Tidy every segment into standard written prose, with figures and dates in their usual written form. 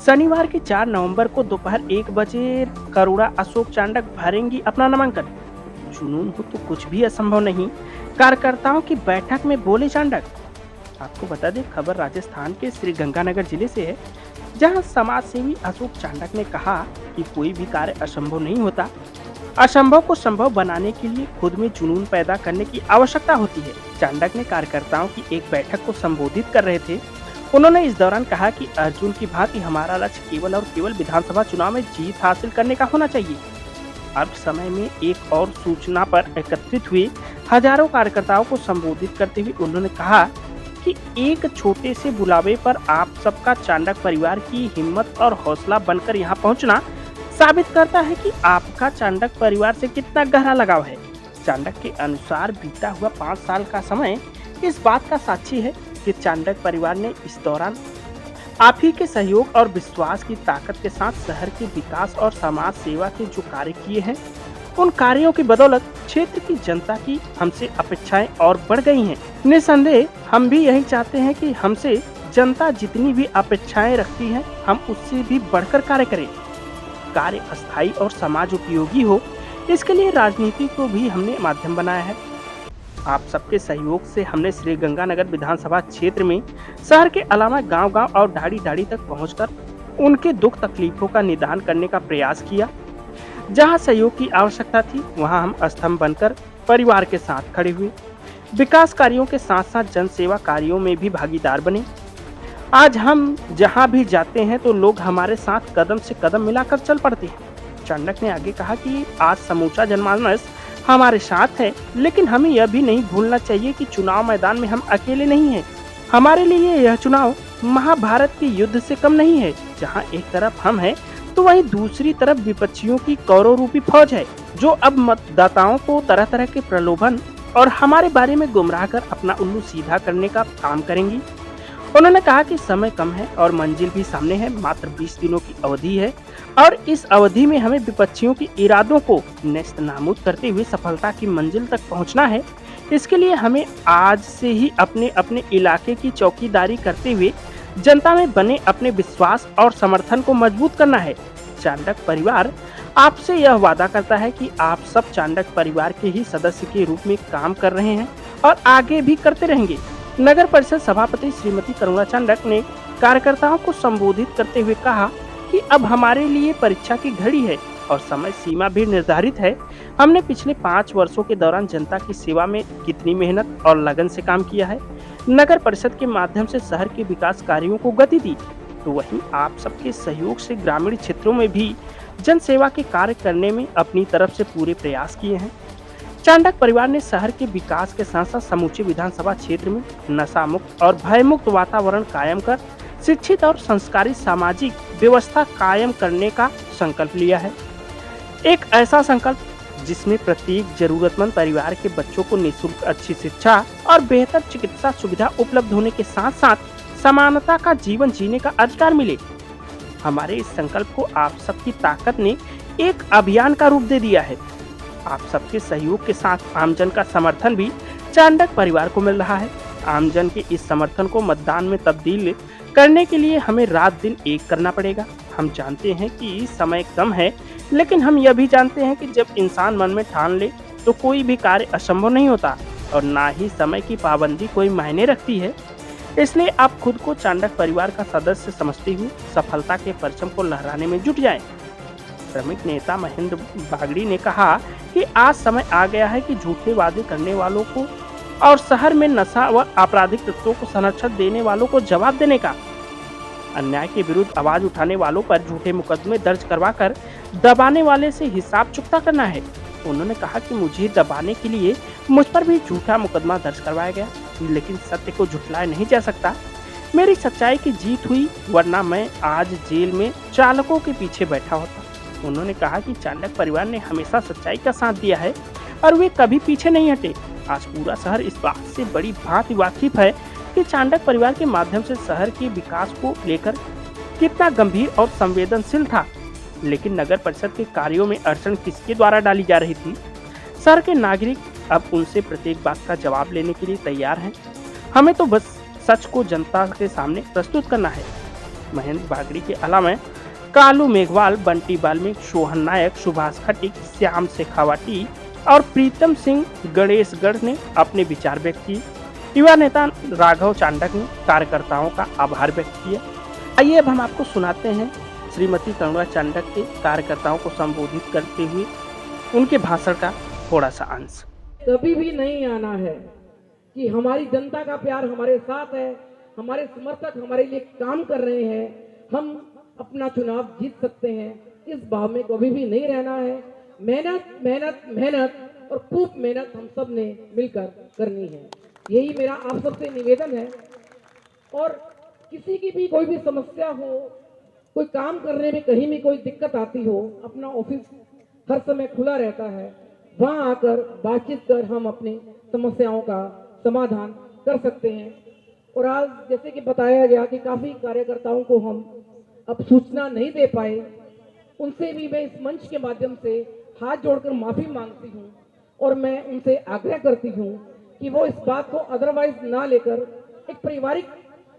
शनिवार की 4 नवंबर को दोपहर 1 बजे करुणा अशोक चांडक भरेंगी अपना नामांकन। जुनून हो तो कुछ भी असंभव नहीं, कार्यकर्ताओं की बैठक में बोले चांडक। आपको बता दें, खबर राजस्थान के श्री गंगानगर जिले से है, जहां समाज सेवी अशोक चांडक ने कहा कि कोई भी कार्य असंभव नहीं होता। असंभव को संभव बनाने के लिए खुद में जुनून पैदा करने की आवश्यकता होती है। चांडक ने कार्यकर्ताओं की एक बैठक को संबोधित कर रहे थे। उन्होंने इस दौरान कहा कि अर्जुन की भांति हमारा लक्ष्य केवल और केवल विधानसभा चुनाव में जीत हासिल करने का होना चाहिए। अल्प समय में एक और सूचना पर एकत्रित हुए हजारों कार्यकर्ताओं को संबोधित करते हुए उन्होंने कहा कि एक छोटे से बुलावे पर आप सबका चांडक परिवार की हिम्मत और हौसला बनकर यहाँ पहुँचना साबित करता है कि आपका चांडक परिवार से कितना गहरा लगाव है। चांडक के अनुसार बीता हुआ 5 साल का समय इस बात का साक्षी है कि चांडक परिवार ने इस दौरान आप ही के सहयोग और विश्वास की ताकत के साथ शहर के विकास और समाज सेवा के जो कार्य किए हैं, उन कार्यों की बदौलत क्षेत्र की जनता की हमसे अपेक्षाएं और बढ़ गई हैं। निसंदेह हम भी यही चाहते हैं कि हमसे जनता जितनी भी अपेक्षाएं रखती है, हम उससे भी बढ़कर कार्य करें। कार्य अस्थायी और समाज उपयोगी हो, इसके लिए राजनीति को भी हमने माध्यम बनाया है। आप सबके सहयोग से हमने श्री गंगानगर विधानसभा क्षेत्र में शहर के अलावा गांव-गांव और ढाड़ी-ढाड़ी तक पहुंचकर उनके दुख तकलीफों का निदान करने का प्रयास किया। जहां सहयोग की आवश्यकता थी, वहां हम स्तंभ बनकर परिवार के साथ खड़े हुए। विकास कार्यों के साथ साथ जन सेवा कार्यों में भी भागीदार बने। आज हम जहां भी जाते हैं तो लोग हमारे साथ कदम से कदम मिलाकर चल पड़ते हैं। चांडक ने आगे कहा कि आज समूचा जनमानस हमारे साथ है, लेकिन हमें यह भी नहीं भूलना चाहिए कि चुनाव मैदान में हम अकेले नहीं हैं। हमारे लिए यह चुनाव महाभारत के युद्ध से कम नहीं है, जहां एक तरफ हम हैं तो वहीं दूसरी तरफ विपक्षियों की कौरव रूपी फौज है, जो अब मतदाताओं को तरह तरह के प्रलोभन और हमारे बारे में गुमराह कर अपना उल्लू सीधा करने का काम करेंगी। उन्होंने कहा कि समय कम है और मंजिल भी सामने है। मात्र 20 दिनों की अवधि है और इस अवधि में हमें विपक्षियों के इरादों को नेस्तनाबूद करते हुए सफलता की मंजिल तक पहुंचना है। इसके लिए हमें आज से ही अपने अपने इलाके की चौकीदारी करते हुए जनता में बने अपने विश्वास और समर्थन को मजबूत करना है। चांडक परिवार आपसे यह वादा करता है कि आप सब चांडक परिवार के ही सदस्य के रूप में काम कर रहे हैं और आगे भी करते रहेंगे। नगर परिषद सभापति श्रीमती करुणा चांडक ने कार्यकर्ताओं को संबोधित करते हुए कहा कि अब हमारे लिए परीक्षा की घड़ी है और समय सीमा भी निर्धारित है। हमने पिछले 5 वर्षों के दौरान जनता की सेवा में कितनी मेहनत और लगन से काम किया है। नगर परिषद के माध्यम से शहर के विकास कार्यों को गति दी, तो वहीं आप सबके सहयोग से ग्रामीण क्षेत्रों में भी जन सेवा के कार्य करने में अपनी तरफ से पूरे प्रयास किए हैं। चांडक परिवार ने शहर के विकास के साथ साथ समूचे विधानसभा क्षेत्र में नशा मुक्त और भय मुक्त वातावरण कायम कर शिक्षित और संस्कारी सामाजिक व्यवस्था कायम करने का संकल्प लिया है। एक ऐसा संकल्प जिसमें प्रत्येक जरूरतमंद परिवार के बच्चों को निःशुल्क अच्छी शिक्षा और बेहतर चिकित्सा सुविधा उपलब्ध होने के साथ साथ समानता का जीवन जीने का अधिकार मिले। हमारे इस संकल्प को आप सबकी ताकत ने एक अभियान का रूप दे दिया है। आप सबके सहयोग के साथ आमजन का समर्थन भी चांडक परिवार को मिल रहा है। आमजन के इस समर्थन को मतदान में तब्दील करने के लिए हमें रात दिन एक करना पड़ेगा। हम जानते हैं कि समय कम है, लेकिन हम यह भी जानते हैं कि जब इंसान मन में ठान ले तो कोई भी कार्य असंभव नहीं होता और ना ही समय की पाबंदी कोई मायने रखती है। इसलिए आप खुद को चांडक परिवार का सदस्य समझते हुए सफलता के परचम को लहराने में जुट जाएं। श्रमिक नेता महेंद्र बागड़ी ने कहा कि आज समय आ गया है कि झूठे वादे करने वालों को और शहर में नशा व आपराधिक तत्वों को संरक्षण देने वालों को जवाब देने का, अन्याय के विरुद्ध आवाज उठाने वालों पर झूठे मुकदमे दर्ज करवाकर दबाने वाले से हिसाब चुकता करना है। उन्होंने कहा कि मुझे दबाने के लिए मुझ पर भी झूठा मुकदमा दर्ज करवाया गया, लेकिन सत्य को झुठलाया नहीं जा सकता। मेरी सच्चाई की जीत हुई, वरना मैं आज जेल में चालकों के पीछे बैठा होता। उन्होंने कहा कि चांडक परिवार ने हमेशा सच्चाई का साथ दिया है और वे कभी पीछे नहीं हटे। आज पूरा शहर इस बात से बड़ी भांति वाकिफ है कि चांडक परिवार के माध्यम से शहर के विकास को लेकर कितना गंभीर और संवेदनशील था। लेकिन नगर परिषद के कार्यों में अड़चन किसके द्वारा डाली जा रही थी? शहर के नागरिक अब उनसे प्रत्येक बात का जवाब लेने के लिए तैयार हैं। हमें तो बस सच को जनता के सामने प्रस्तुत करना है। महेंद्र बागड़ी के अलावा कालू मेघवाल, बंटी वाल्मीकि, सोहन नायक, सुभाष खटीक, श्याम शेखावटी और प्रीतम सिंह गणेशगढ़ ने अपने विचार व्यक्त किए। युवा नेता राघव चांडक ने कार्यकर्ताओं का आभार व्यक्त किया। आइए अब हम आपको सुनाते हैं श्रीमती करुणा चांडक के कार्यकर्ताओं को संबोधित करते हुए उनके भाषण का थोड़ा सा अंश। कभी भी नहीं आना है कि हमारी जनता का प्यार हमारे साथ है, हमारे समर्थक हमारे लिए काम कर रहे हैं, हम अपना चुनाव जीत सकते हैं, इस भाव में कभी भी नहीं रहना है। मेहनत मेहनत मेहनत और खूब मेहनत हम सब ने मिलकर करनी है, यही मेरा आप सबसे निवेदन है। और किसी की भी कोई भी समस्या हो, कोई काम करने में कहीं भी कोई दिक्कत आती हो, अपना ऑफिस हर समय खुला रहता है, वहां आकर बातचीत कर हम अपनी समस्याओं का समाधान कर सकते हैं। और आज जैसे कि बताया गया कि काफी कार्यकर्ताओं को हम अब सूचना नहीं दे पाए, उनसे भी मैं इस मंच के माध्यम से हाथ जोड़कर माफी मांगती हूं और मैं उनसे आग्रह करती हूं कि वो इस बात को अदरवाइज ना लेकर, एक पारिवारिक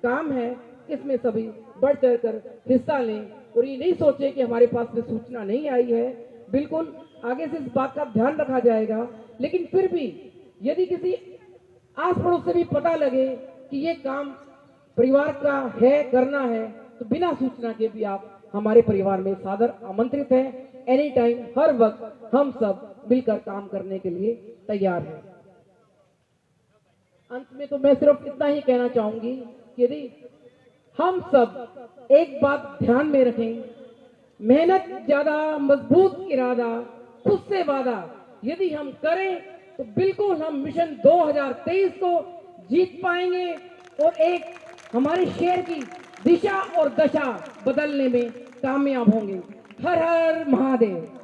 काम है, इसमें सभी बढ़ चढ़ कर हिस्सा लें और ये नहीं सोचे कि हमारे पास में सूचना नहीं आई है। बिल्कुल आगे से इस बात का ध्यान रखा जाएगा, लेकिन फिर भी यदि किसी आस पड़ोस से भी पता लगे कि ये काम परिवार का है, करना है, तो बिना सूचना के भी आप हमारे परिवार में सादर आमंत्रित हैं। एनी टाइम, हर वक्त हम सब मिलकर काम करने के लिए तैयार हैं। अंत में तो मैं सिर्फ इतना ही कहना चाहूंगी कि यदि हम सब एक बात ध्यान में रखें, मेहनत ज्यादा, मजबूत इरादा, खुद से वादा यदि हम करें तो बिल्कुल हम मिशन 2023 को जीत पाएंगे और एक हमारे शहर की दिशा और दशा बदलने में कामयाब होंगे। हर हर महादेव।